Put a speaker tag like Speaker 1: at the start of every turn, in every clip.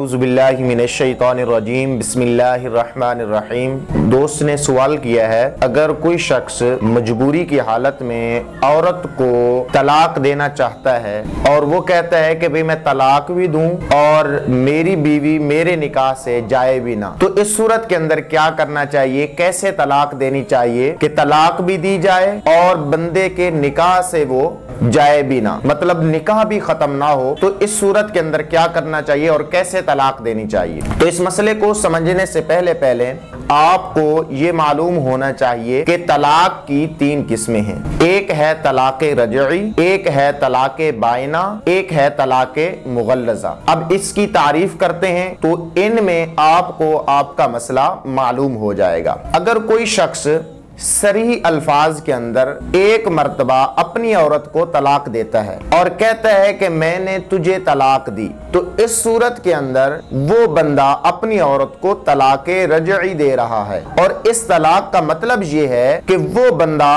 Speaker 1: औज़ुबिल्लाहि मिनश्शैतानिर्रजीम बिस्मिल्लाहिर्रहमानिर्रहीम। दोस्त ने सवाल किया है, अगर कोई शख्स मजबूरी की हालत में औरत को तलाक देना चाहता है और वो कहता है कि भाई मैं तलाक भी दूं और मेरी बीवी मेरे निकाह से जाए भी ना, तो इस सूरत के अंदर क्या करना चाहिए, कैसे तलाक देनी चाहिए कि तलाक भी दी जाए और बंदे के निकाह से वो जाए भी ना, मतलब निकाह भी खत्म ना हो। तो इस सूरत के अंदर क्या करना चाहिए और कैसे तलाक देनी चाहिए। तो इस मसले को समझने से पहले आपको ये मालूम होना चाहिए कि तलाक की 3 किस्में हैं। एक है तलाक़े रजई, एक है तलाक़े बाइना, एक है तलाक़े मुगल्लज़ा। अब इसकी तारीफ करते हैं तो इनमें आपको आपका मसला मालूम हो जाएगा। अगर कोई शख्स सही अल्फाज के अंदर एक मर्तबा अपनी औरत को तलाक देता है और कहता है कि मैंने तुझे तलाक दी, तो इस सूरत के अंदर वो बंदा अपनी औरत को तलाक़े रजई दे रहा है। और इस तलाक का मतलब ये है कि वो बंदा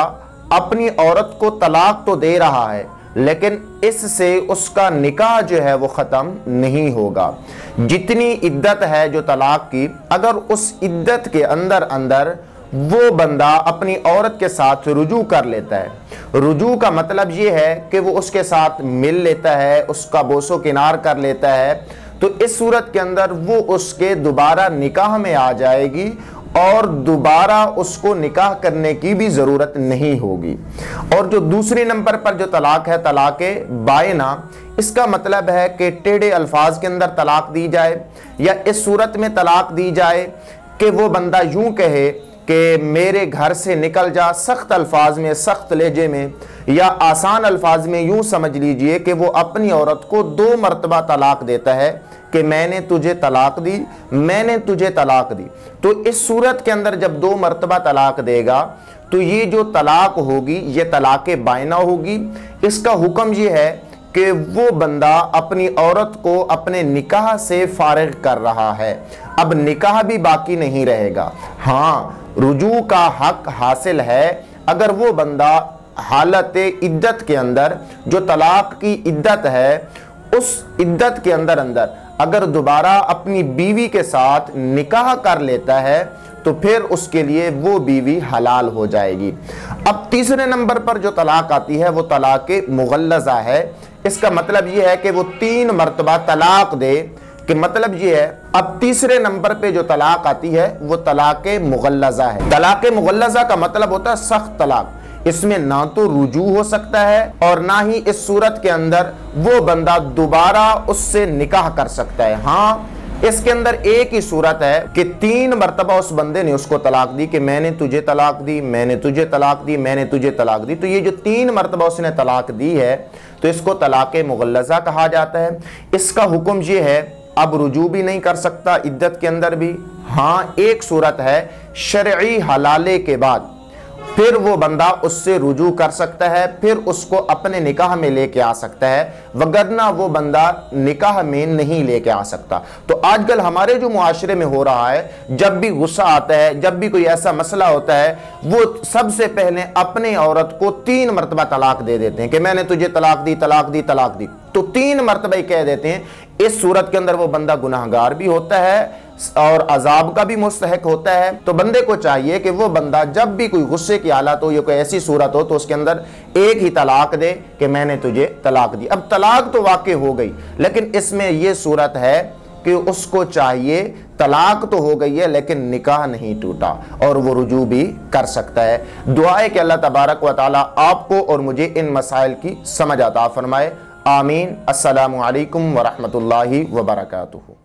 Speaker 1: अपनी औरत को तलाक तो दे रहा है लेकिन इससे उसका निकाह जो है वो खत्म नहीं होगा। जितनी इद्दत है जो तलाक की, अगर उस इद्दत के अंदर वो बंदा अपनी औरत के साथ रुजू कर लेता है, रुजू का मतलब ये है कि वो उसके साथ मिल लेता है, उसका बोसो किनार कर लेता है, तो इस सूरत के अंदर वो उसके दोबारा निकाह में आ जाएगी और दोबारा उसको निकाह करने की भी ज़रूरत नहीं होगी। और जो दूसरे नंबर पर जो तलाक है, तलाक़े बाइना, इसका मतलब है कि टेढ़े अल्फाज के अंदर तलाक दी जाए या इस सूरत में तलाक दी जाए कि वो बंदा यूं कहे कि मेरे घर से निकल जा, सख्त अल्फाज में, सख्त लहजे में, या आसान अल्फाज में यूं समझ लीजिए कि वो अपनी औरत को 2 मरतबा तलाक देता है कि मैंने तुझे तलाक दी, मैंने तुझे तलाक दी। तो इस सूरत के अंदर जब 2 मरतबा तलाक देगा तो ये जो तलाक होगी ये तलाक़े बाइना होगी। इसका हुक्म ये है कि वो बंदा अपनी औरत को अपने निकाह से फारिग कर रहा है, अब निकाह भी बाकी नहीं रहेगा। हाँ, रुजू का हक हासिल है अगर वो बंदा हालत इद्दत के अंदर, जो तलाक की इद्दत है, उस इद्दत के अंदर अगर दोबारा अपनी बीवी के साथ निकाह कर लेता है तो फिर उसके लिए वो बीवी हलाल हो जाएगी। अब तीसरे नंबर पर जो तलाक आती है वो तलाक़े मुगल्लज़ा है। इसका मतलब ये है कि वो 3 मरतबा तलाक दे, कि मतलब ये है अब तीसरे नंबर पे जो तलाक आती है वो तलाक़े मुगल्लज़ा है। तलाक़े मुगल्लज़ा का मतलब होता है सख्त तलाक। इसमें ना तो रुजू हो सकता है और ना ही इस सूरत के अंदर वो बंदा दोबारा उससे निकाह कर सकता है। हाँ, इसके अंदर एक ही सूरत है कि 3 मरतबा उस बंदे ने उसको तलाक दी कि मैंने तुझे तलाक दी, मैंने तुझे तलाक दी, मैंने तुझे तलाक दी। तो ये जो 3 मरतबा उसने तलाक दी है तो इसको तलाक़े मुगल्लज़ा कहा जाता है। इसका हुक्म ये है अब रुजू भी नहीं कर सकता इद्दत के अंदर भी। हाँ, एक सूरत है शरई हलाले के बाद फिर वो बंदा उससे रुजू कर सकता है, फिर उसको अपने निकाह में लेके आ सकता है, वगरना वो बंदा निकाह में नहीं लेके आ सकता। तो आजकल हमारे जो मुआशरे में हो रहा है, जब भी गुस्सा आता है, जब भी कोई ऐसा मसला होता है, वो सबसे पहले अपने औरत को 3 मरतबा तलाक दे देते हैं कि मैंने तुझे तलाक दी, तलाक दी, तलाक दी। तो 3 मरतबा ही कह देते हैं। इस सूरत के अंदर वो बंदा गुनाहगार भी होता है और अजाब का भी मुस्तहक होता है। तो बंदे को चाहिए कि वो बंदा जब भी कोई गुस्से की हालत हो या कोई ऐसी सूरत हो तो उसके अंदर एक ही तलाक दे कि मैंने तुझे तलाक दी। अब तलाक तो वाक़ई हो गई, लेकिन इसमें यह सूरत है कि उसको चाहिए, तलाक तो हो गई है लेकिन निकाह नहीं टूटा और वो रुजू भी कर सकता है। दुआ है कि अल्लाह तबारक व तआला आपको और मुझे इन मसाइल की समझ अता फरमाए। आमीन। अस्सलामु अलैकुम व रहमतुल्लाहि व बरकातुहू।